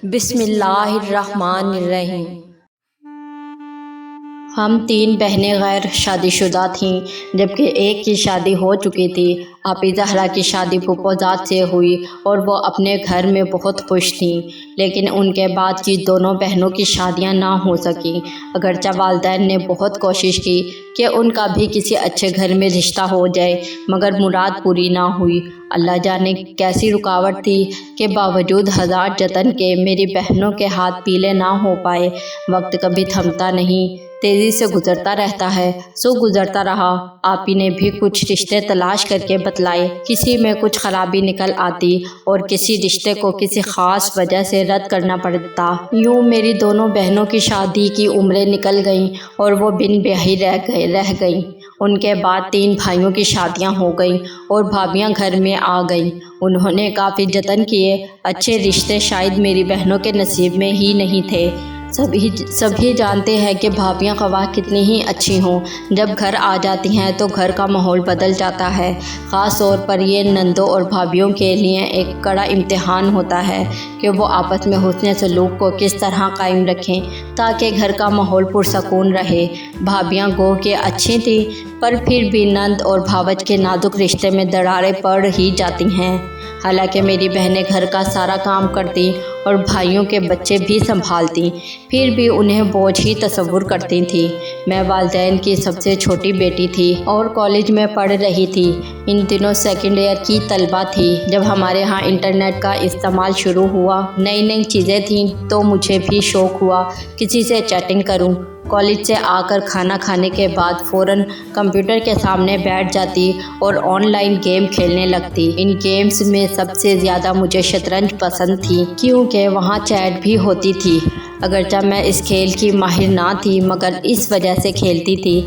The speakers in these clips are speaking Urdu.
بسم اللہ الرحمن الرحیم۔ ہم 3 بہنیں غیر شادی شدہ تھیں، جبکہ ایک کی شادی ہو چکی تھی۔ آپی زہرا کی شادی پھپھو زاد سے ہوئی اور وہ اپنے گھر میں بہت خوش تھیں، لیکن ان کے بعد کی دونوں بہنوں کی شادیاں نہ ہو سکیں۔ اگرچہ والدین نے بہت کوشش کی کہ ان کا بھی کسی اچھے گھر میں رشتہ ہو جائے، مگر مراد پوری نہ ہوئی۔ اللہ جانے کیسی رکاوٹ تھی کہ باوجود ہزار جتن کے میری بہنوں کے ہاتھ پیلے نہ ہو پائے۔ وقت کبھی تھمتا نہیں، تیزی سے گزرتا رہتا ہے، سو گزرتا رہا۔ آپی نے بھی کچھ رشتے تلاش کر کے بتلائے، کسی میں کچھ خرابی نکل آتی اور کسی رشتے کو کسی خاص وجہ سے رد کرنا پڑتا۔ یوں میری دونوں بہنوں کی شادی کی عمریں نکل گئیں اور وہ بن بیاہی رہ گئیں۔ ان کے بعد 3 بھائیوں کی شادیاں ہو گئیں اور بھابیاں گھر میں آ گئیں۔ انہوں نے کافی جتن کیے، اچھے رشتے شاید میری بہنوں کے نصیب میں ہی نہیں تھے۔ سبھی جانتے ہیں کہ بھابیاں خواہ کتنی ہی اچھی ہوں، جب گھر آ جاتی ہیں تو گھر کا ماحول بدل جاتا ہے۔ خاص طور پر یہ نندوں اور بھابیوں کے لیے ایک کڑا امتحان ہوتا ہے کہ وہ آپس میں حسن سلوک کو کس طرح قائم رکھیں تاکہ گھر کا ماحول پرسکون رہے۔ بھابیاں گو کہ اچھی تھیں، پر پھر بھی نند اور بھاوج کے نازک رشتے میں دراڑیں پڑ ہی جاتی ہیں۔ حالانکہ میری بہنیں گھر کا سارا کام کرتی اور بھائیوں کے بچے بھی سنبھالتی، پھر بھی انہیں بوجھ ہی تصور کرتی تھیں۔ میں والدین کی سب سے چھوٹی بیٹی تھی اور کالج میں پڑھ رہی تھی۔ ان دنوں سیکنڈ ایئر کی طالبہ تھی جب ہمارے ہاں انٹرنیٹ کا استعمال شروع ہوا۔ نئی چیزیں تھیں تو مجھے بھی شوق ہوا کسی سے چیٹنگ کروں۔ کالج سے آ کر کھانا کھانے کے بعد فوراً کمپیوٹر کے سامنے بیٹھ جاتی اور آن لائن گیم کھیلنے لگتی۔ ان گیمز میں سب سے زیادہ مجھے شطرنج پسند تھی، کیونکہ وہاں چیٹ بھی ہوتی تھی۔ اگرچہ میں اس کھیل کی ماہر نہ تھی، مگر اس وجہ سے کھیلتی تھی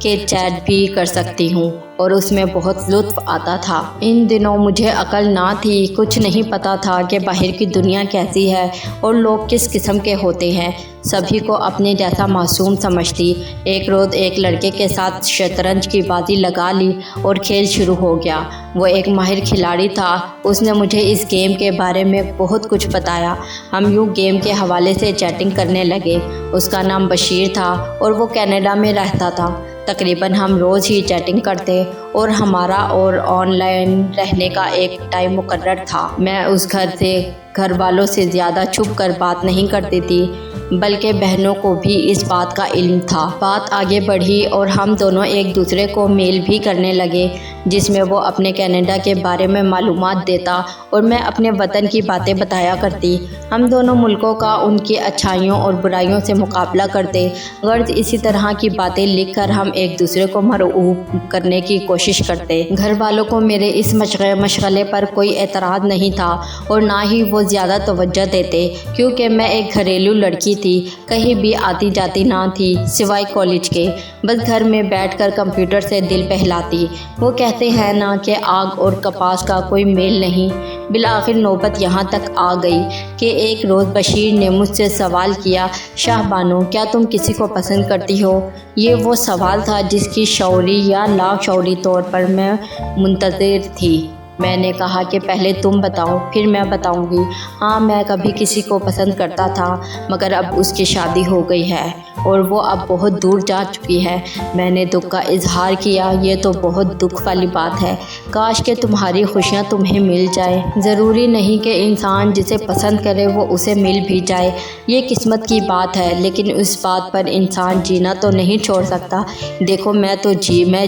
کہ چیٹ بھی کر سکتی ہوں اور اس میں بہت لطف آتا تھا۔ ان دنوں مجھے عقل نہ تھی، کچھ نہیں پتا تھا کہ باہر کی دنیا کیسی ہے اور لوگ کس قسم کے ہوتے ہیں۔ سبھی کو اپنے جیسا معصوم سمجھتی۔ ایک روز ایک لڑکے کے ساتھ شطرنج کی بازی لگا لی اور کھیل شروع ہو گیا۔ وہ ایک ماہر کھلاڑی تھا، اس نے مجھے اس گیم کے بارے میں بہت کچھ بتایا۔ ہم یوں گیم کے حوالے سے چیٹنگ کرنے لگے۔ اس کا نام بشیر تھا اور وہ کینیڈا میں رہتا تھا۔ تقریباً ہم روز ہی چیٹنگ کرتے اور ہمارا اور آن لائن رہنے کا ایک ٹائم مقرر تھا۔ میں اس گھر سے گھر والوں سے زیادہ چھپ کر بات نہیں کرتی تھی، بلکہ بہنوں کو بھی اس بات کا علم تھا۔ بات آگے بڑھی اور ہم دونوں ایک دوسرے کو میل بھی کرنے لگے، جس میں وہ اپنے کینیڈا کے بارے میں معلومات دیتا اور میں اپنے وطن کی باتیں بتایا کرتی۔ ہم دونوں ملکوں کا ان کی اچھائیوں اور برائیوں سے مقابلہ کرتے۔ غرض اسی طرح کی باتیں لکھ کر ہم ایک دوسرے کو مرعوب کرنے کی کوشش کرتے۔ گھر والوں کو میرے اس مشغلے پر کوئی اعتراض نہیں تھا اور نہ ہی وہ زیادہ توجہ دیتے، کیونکہ میں ایک گھریلو لڑکی تھی، کہیں بھی آتی جاتی نہ تھی سوائے کالج کے، بس گھر میں بیٹھ کر کمپیوٹر سے دل بہلاتی۔ وہ کہتے ہیں نا کہ آگ اور کپاس کا کوئی میل نہیں۔ بالآخر نوبت یہاں تک آ گئی کہ ایک روز بشیر نے مجھ سے سوال کیا، شاہ بانو، کیا تم کسی کو پسند کرتی ہو؟ یہ وہ سوال تھا جس کی شعوری یا لا شعوری طور پر میں منتظر تھی۔ میں نے کہا کہ پہلے تم بتاؤ، پھر میں بتاؤں گی۔ ہاں، میں کبھی کسی کو پسند کرتا تھا، مگر اب اس کی شادی ہو گئی ہے اور وہ اب بہت دور جا چکی ہے۔ میں نے دکھ کا اظہار کیا، یہ تو بہت دکھ والی بات ہے۔ کاش کہ تمہاری خوشیاں تمہیں مل جائیں۔ ضروری نہیں کہ انسان جسے پسند کرے وہ اسے مل بھی جائے، یہ قسمت کی بات ہے، لیکن اس بات پر انسان جینا تو نہیں چھوڑ سکتا۔ دیکھو میں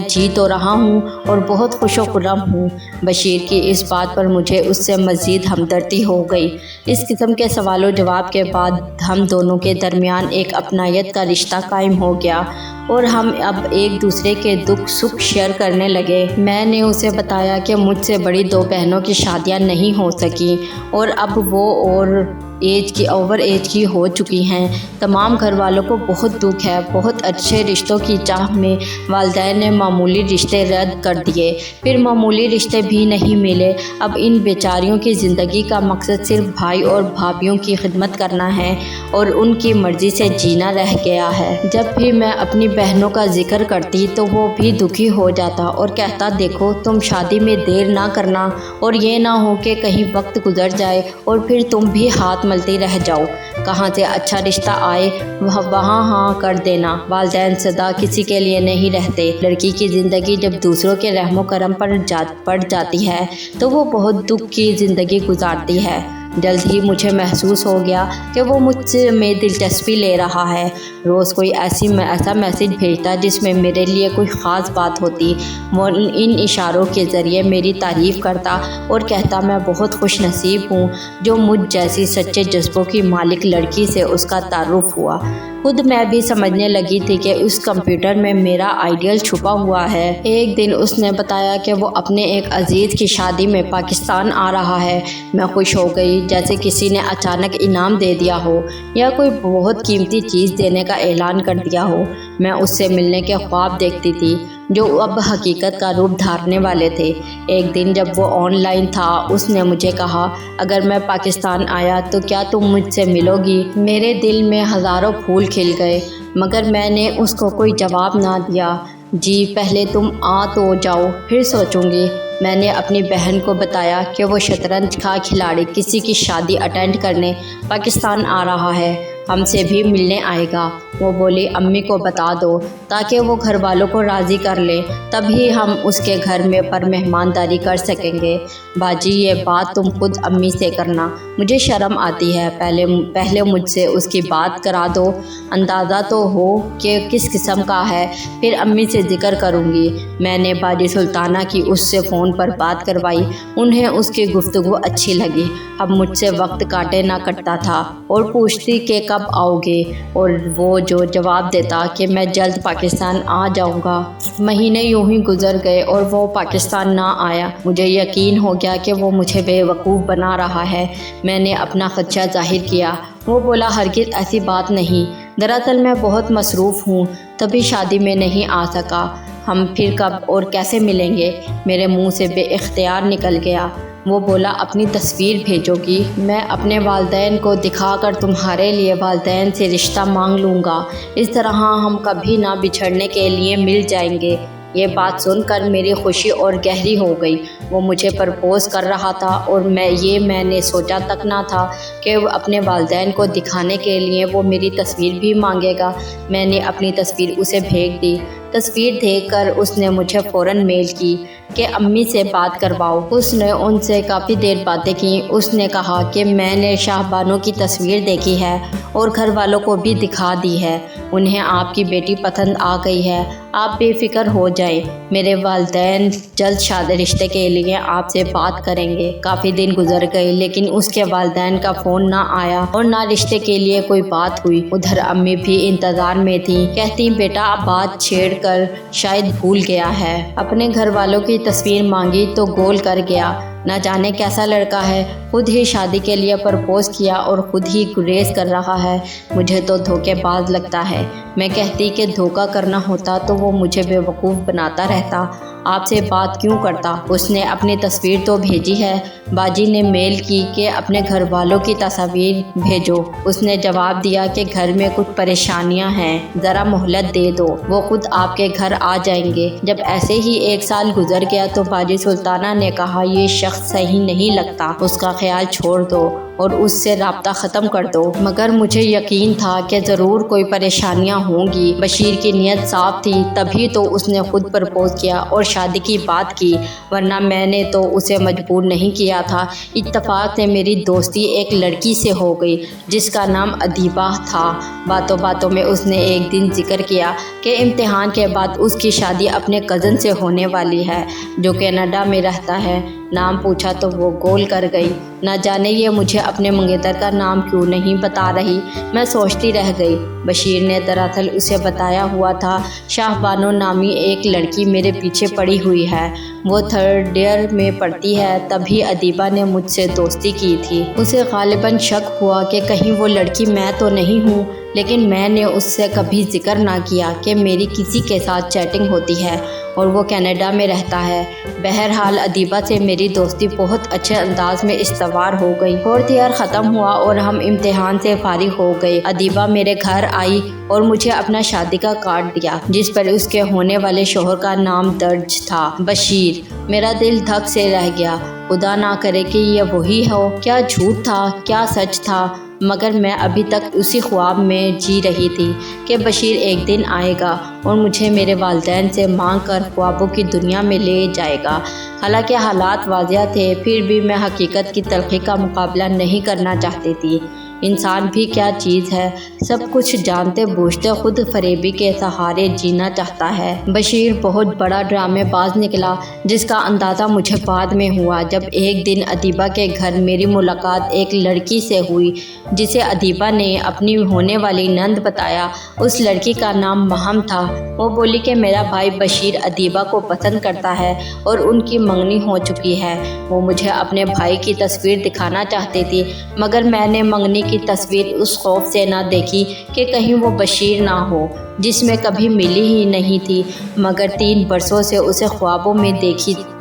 جی تو رہا ہوں اور بہت خوش و خرم ہوں۔ بشیر کی اس بات پر مجھے اس سے مزید ہمدردی ہو گئی۔ اس قسم کے سوال و جواب کے بعد ہم دونوں کے درمیان ایک اپنائیت کا رشتہ قائم ہو گیا اور ہم اب ایک دوسرے کے دکھ سکھ شیئر کرنے لگے۔ میں نے اسے بتایا کہ مجھ سے بڑی 2 بہنوں کی شادیاں نہیں ہو سکیں اور اب وہ اوور ایج کی ہو چکی ہیں۔ تمام گھر والوں کو بہت دکھ ہے۔ بہت اچھے رشتوں کی چاہ میں والدین نے معمولی رشتے رد کر دیے، پھر معمولی رشتے بھی نہیں ملے۔ اب ان بیچاریوں کی زندگی کا مقصد صرف بھائی اور بھابھیوں کی خدمت کرنا ہے اور ان کی مرضی سے جینا رہ گیا ہے۔ جب بھی میں اپنی بہنوں کا ذکر کرتی تو وہ بھی دکھی ہو جاتا اور کہتا، دیکھو تم شادی میں دیر نہ کرنا اور یہ نہ ہو کہ کہیں وقت گزر جائے اور پھر تم بھی ہاتھ ملتی رہ جاؤ، کہاں سے اچھا رشتہ آئے وہاں ہاں کر دینا۔ والدین سدا کسی کے لیے نہیں رہتے۔ لڑکی کی زندگی جب دوسروں کے رحم و کرم پر پڑ جاتی ہے تو وہ بہت دکھ کی زندگی گزارتی ہے۔ جلد ہی مجھے محسوس ہو گیا کہ وہ مجھ میں دلچسپی لے رہا ہے۔ روز کوئی ایسا میسج بھیجتا جس میں میرے لیے کوئی خاص بات ہوتی۔ وہ ان اشاروں کے ذریعے میری تعریف کرتا اور کہتا میں بہت خوش نصیب ہوں جو مجھ جیسی سچے جذبوں کی مالک لڑکی سے اس کا تعارف ہوا۔ خود میں بھی سمجھنے لگی تھی کہ اس کمپیوٹر میں میرا آئیڈیل چھپا ہوا ہے۔ ایک دن اس نے بتایا کہ وہ اپنے ایک عزیز کی شادی میں پاکستان آ رہا ہے۔ میں خوش ہو گئی، جیسے کسی نے اچانک انعام دے دیا ہو یا کوئی بہت قیمتی چیز دینے کا اعلان کر دیا ہو۔ میں اس سے ملنے کے خواب دیکھتی تھی جو اب حقیقت کا روپ دھارنے والے تھے۔ ایک دن جب وہ آن لائن تھا، اس نے مجھے کہا، اگر میں پاکستان آیا تو کیا تم مجھ سے ملو گی؟ میرے دل میں ہزاروں پھول کھل گئے، مگر میں نے اس کو کوئی جواب نہ دیا۔ جی پہلے تم آ تو جاؤ، پھر سوچوں گی۔ میں نے اپنی بہن کو بتایا کہ وہ شطرنج کا کھلاڑی کسی کی شادی اٹینڈ کرنے پاکستان آ رہا ہے، ہم سے بھی ملنے آئے گا۔ وہ بولی، امی کو بتا دو تاکہ وہ گھر والوں کو راضی کر لیں، تبھی ہم اس کے گھر میں پر مہمانداری کر سکیں گے۔ باجی یہ بات تم خود امی سے کرنا، مجھے شرم آتی ہے، پہلے مجھ سے اس کی بات کرا دو، اندازہ تو ہو کہ کس قسم کا ہے، پھر امی سے ذکر کروں گی۔ میں نے باجی سلطانہ کی اس سے فون پر بات کروائی، انہیں اس کی گفتگو اچھی لگی۔ اب مجھ سے وقت کاٹے نہ کٹتا تھا اور پوچھتی کہ کب آؤ گے، اور وہ جو جواب دیتا کہ میں جلد پاکستان آ جاؤں گا۔ مہینے یوں ہی گزر گئے اور وہ پاکستان نہ آیا۔ مجھے یقین ہو گیا کہ وہ مجھے بے وقوف بنا رہا ہے۔ میں نے اپنا خدشہ ظاہر کیا۔ وہ بولا، ہرگز ایسی بات نہیں، دراصل میں بہت مصروف ہوں، تبھی شادی میں نہیں آ سکا۔ ہم پھر کب اور کیسے ملیں گے؟ میرے منہ سے بے اختیار نکل گیا۔ وہ بولا، اپنی تصویر بھیجو گی، میں اپنے والدین کو دکھا کر تمہارے لیے والدین سے رشتہ مانگ لوں گا، اس طرح ہم کبھی نہ بچھڑنے کے لیے مل جائیں گے۔ یہ بات سن کر میری خوشی اور گہری ہو گئی۔ وہ مجھے پرپوز کر رہا تھا اور میں نے سوچا تک نہ تھا کہ اپنے والدین کو دکھانے کے لیے وہ میری تصویر بھی مانگے گا۔ میں نے اپنی تصویر اسے بھیج دی۔ تصویر دیکھ کر اس نے مجھے فوراً میل کی کہ امی سے بات کرواؤ۔ اس نے ان سے کافی دیر باتیں کیں۔ اس نے کہا کہ میں نے شاہ بانو کی تصویر دیکھی ہے اور گھر والوں کو بھی دکھا دی ہے، انہیں آپ کی بیٹی پسند آ گئی ہے، آپ بے فکر ہو جائیں، میرے والدین جلد شادی رشتے کے لیے آپ سے بات کریں گے۔ کافی دن گزر گئے لیکن اس کے والدین کا فون نہ آیا اور نہ رشتے کے لیے کوئی بات ہوئی۔ ادھر امی بھی انتظار میں تھیں، کہتی بیٹا بات چھیڑ کر شاید بھول گیا ہے۔ اپنے گھر والوں کی تصویر مانگی تو گول کر گیا، نہ جانے کیسا لڑکا ہے، خود ہی شادی کے لیے پرپوز کیا اور خود ہی گریز کر رہا ہے، مجھے تو دھوکے باز لگتا ہے۔ میں کہتی کہ دھوکا کرنا ہوتا تو وہ مجھے بے وقوف بناتا رہتا، آپ سے بات کیوں کرتا۔ اس نے اپنی تصویر تو بھیجی ہے۔ باجی نے میل کی کہ اپنے گھر والوں کی تصاویر بھیجو۔ اس نے جواب دیا کہ گھر میں کچھ پریشانیاں ہیں، ذرا مہلت دے دو، وہ خود آپ کے گھر آ جائیں گے۔ جب ایسے ہی 1 سال گزر گیا تو باجی سلطانہ نے کہا، یہ شخص صحیح نہیں لگتا، اس کا خیال چھوڑ دو اور اس سے رابطہ ختم کر دو۔ مگر مجھے یقین تھا کہ ضرور کوئی پریشانیاں ہوں گی۔ بشیر کی نیت صاف تھی، تبھی تو اس نے خود پرپوز کیا اور شادی کی بات کی، ورنہ میں نے تو اسے مجبور نہیں کیا تھا۔ اتفاق سے میری دوستی ایک لڑکی سے ہو گئی جس کا نام ادیبہ تھا۔ باتوں باتوں میں اس نے ایک دن ذکر کیا کہ امتحان کے بعد اس کی شادی اپنے کزن سے ہونے والی ہے جو کینیڈا میں رہتا ہے۔ نام پوچھا تو وہ گول کر گئی، نہ جانے یہ مجھے اپنے منگیتر کا نام کیوں نہیں بتا رہی۔ میں سوچتی رہ گئی۔ بشیر نے دراصل اسے بتایا ہوا تھا، شاہ بانو نامی ایک لڑکی میرے پیچھے پڑی ہوئی ہے، وہ 3rd ایئر میں پڑھتی ہے، تبھی ادیبہ نے مجھ سے دوستی کی تھی۔ اسے غالباً شک ہوا کہ کہیں وہ لڑکی میں تو نہیں ہوں، لیکن میں نے اس سے کبھی ذکر نہ کیا کہ میری کسی کے ساتھ چیٹنگ ہوتی ہے اور وہ کینیڈا میں رہتا ہے۔ بہرحال ادیبہ سے میری دوستی بہت اچھے انداز میں استوار ہو گئی۔ 4th ایئر ختم ہوا اور ہم امتحان سے فارغ ہو گئے۔ ادیبہ میرے گھر آئی اور مجھے اپنا شادی کا کارڈ دیا جس پر اس کے ہونے والے شوہر کا نام درج تھا، بشیر۔ میرا دل دھک سے رہ گیا، خدا نہ کرے کہ یہ وہی ہو، کیا جھوٹ تھا کیا سچ تھا۔ مگر میں ابھی تک اسی خواب میں جی رہی تھی کہ بشیر ایک دن آئے گا اور مجھے میرے والدین سے مانگ کر خوابوں کی دنیا میں لے جائے گا۔ حالانکہ حالات واضح تھے، پھر بھی میں حقیقت کی تلخی کا مقابلہ نہیں کرنا چاہتی تھی۔ انسان بھی کیا چیز ہے، سب کچھ جانتے بوجھتے خود فریبی کے سہارے جینا چاہتا ہے۔ بشیر بہت بڑا ڈرامے باز نکلا، جس کا اندازہ مجھے بعد میں ہوا جب ایک دن ادیبہ کے گھر میری ملاقات ایک لڑکی سے ہوئی جسے ادیبہ نے اپنی ہونے والی نند بتایا۔ اس لڑکی کا نام مہم تھا۔ وہ بولی کہ میرا بھائی بشیر ادیبہ کو پسند کرتا ہے اور ان کی منگنی ہو چکی ہے۔ وہ مجھے اپنے بھائی کی تصویر دکھانا چاہتی تھی، مگر میں نے منگنی کی تصویر اس خوف سے نہ دیکھی کہ کہیں وہ بشیر نہ ہو جس میں کبھی ملی ہی نہیں تھی، مگر 3 برسوں سے اسے خوابوں میں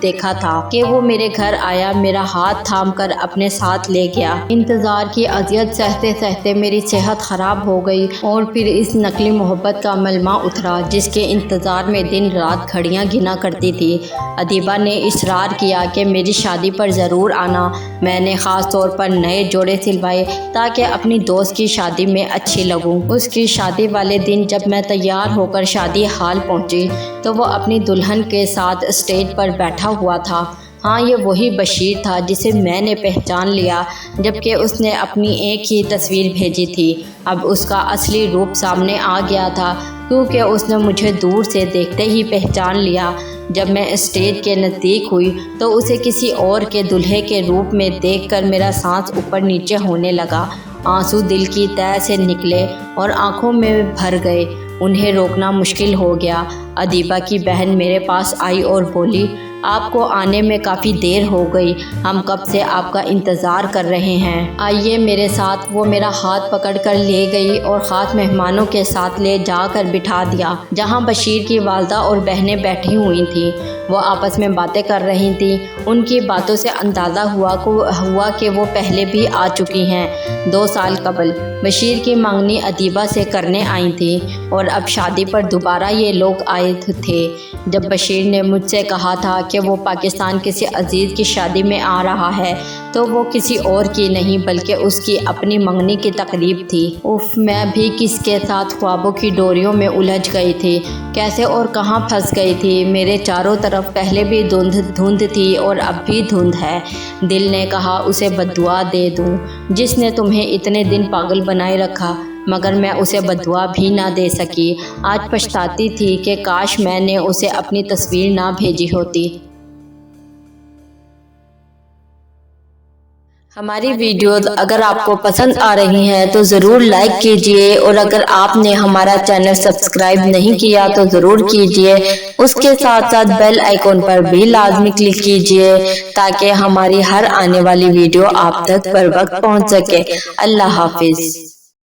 دیکھا تھا کہ وہ میرے گھر آیا، میرا ہاتھ تھام کر اپنے ساتھ لے گیا۔ انتظار کی اذیت سہتے سہتے میری صحت خراب ہو گئی اور پھر اس نقلی محبت کا ملمہ اترا جس کے انتظار میں دن رات گھڑیاں گنا کرتی تھی۔ ادیبہ نے اصرار کیا کہ میری شادی پر ضرور آنا۔ میں نے خاص طور پر نئے جوڑے سلوائے تاکہ اپنی دوست کی شادی میں اچھی لگوں۔ اس کی شادی والے دن جب میں تیار ہو کر شادی ہال پہنچی تو وہ اپنی دلہن کے ساتھ اسٹیج پر بیٹھا ہوا تھا۔ ہاں، یہ وہی بشیر تھا جسے میں نے پہچان لیا جبکہ اس نے اپنی ایک ہی تصویر بھیجی تھی۔ اب اس کا اصلی روپ سامنے آ گیا تھا کیونکہ اس نے مجھے دور سے دیکھتے ہی پہچان لیا۔ جب میں اسٹیج کے نزدیک ہوئی تو اسے کسی اور کے دلہے کے روپ میں دیکھ کر میرا سانس اوپر نیچے ہونے لگا۔ آنسو دل کی تہہ سے نکلے اور آنکھوں میں بھر گئے، انہیں روکنا مشکل ہو گیا۔ ادیبہ کی بہن میرے پاس آئی اور بولی، آپ کو آنے میں کافی دیر ہو گئی، ہم کب سے آپ کا انتظار کر رہے ہیں، آئیے میرے ساتھ۔ وہ میرا ہاتھ پکڑ کر لے گئی اور خاص مہمانوں کے ساتھ لے جا کر بٹھا دیا جہاں بشیر کی والدہ اور بہنیں بیٹھی ہوئی تھیں۔ وہ آپس میں باتیں کر رہی تھیں۔ ان کی باتوں سے اندازہ ہوا کہ وہ پہلے بھی آ چکی ہیں۔ 2 سال قبل بشیر کی منگنی ادیبہ سے کرنے آئی تھی اور اب شادی پر دوبارہ یہ لوگ آئے تھے۔ جب بشیر نے مجھ سے کہا تھا کہ وہ پاکستان کسی عزیز کی شادی میں آ رہا ہے تو وہ کسی اور کی نہیں بلکہ اس کی اپنی منگنی کی تقریب تھی۔ اف، میں بھی کس کے ساتھ خوابوں کی ڈوریوں میں الجھ گئی تھی، کیسے اور کہاں پھنس گئی تھی۔ میرے چاروں طرف پہلے بھی دھند تھی اور اب بھی دھند ہے۔ دل نے کہا اسے بددعا دے دوں جس نے تمہیں اتنے دن پاگل بنائے رکھا، مگر میں اسے بددعا بھی نہ دے سکی۔ آج پچھتاتی تھی کہ کاش میں نے اسے اپنی تصویر نہ بھیجی ہوتی۔ ہماری ویڈیوز اگر آپ کو پسند آ رہی ہیں تو ضرور لائک کیجئے، اور اگر آپ نے ہمارا چینل سبسکرائب نہیں کیا تو ضرور کیجئے۔ اس کے ساتھ ساتھ بیل آئیکن پر بھی لازمی کلک کیجئے تاکہ ہماری ہر آنے والی ویڈیو آپ تک بر وقت پہنچ سکے۔ اللہ حافظ۔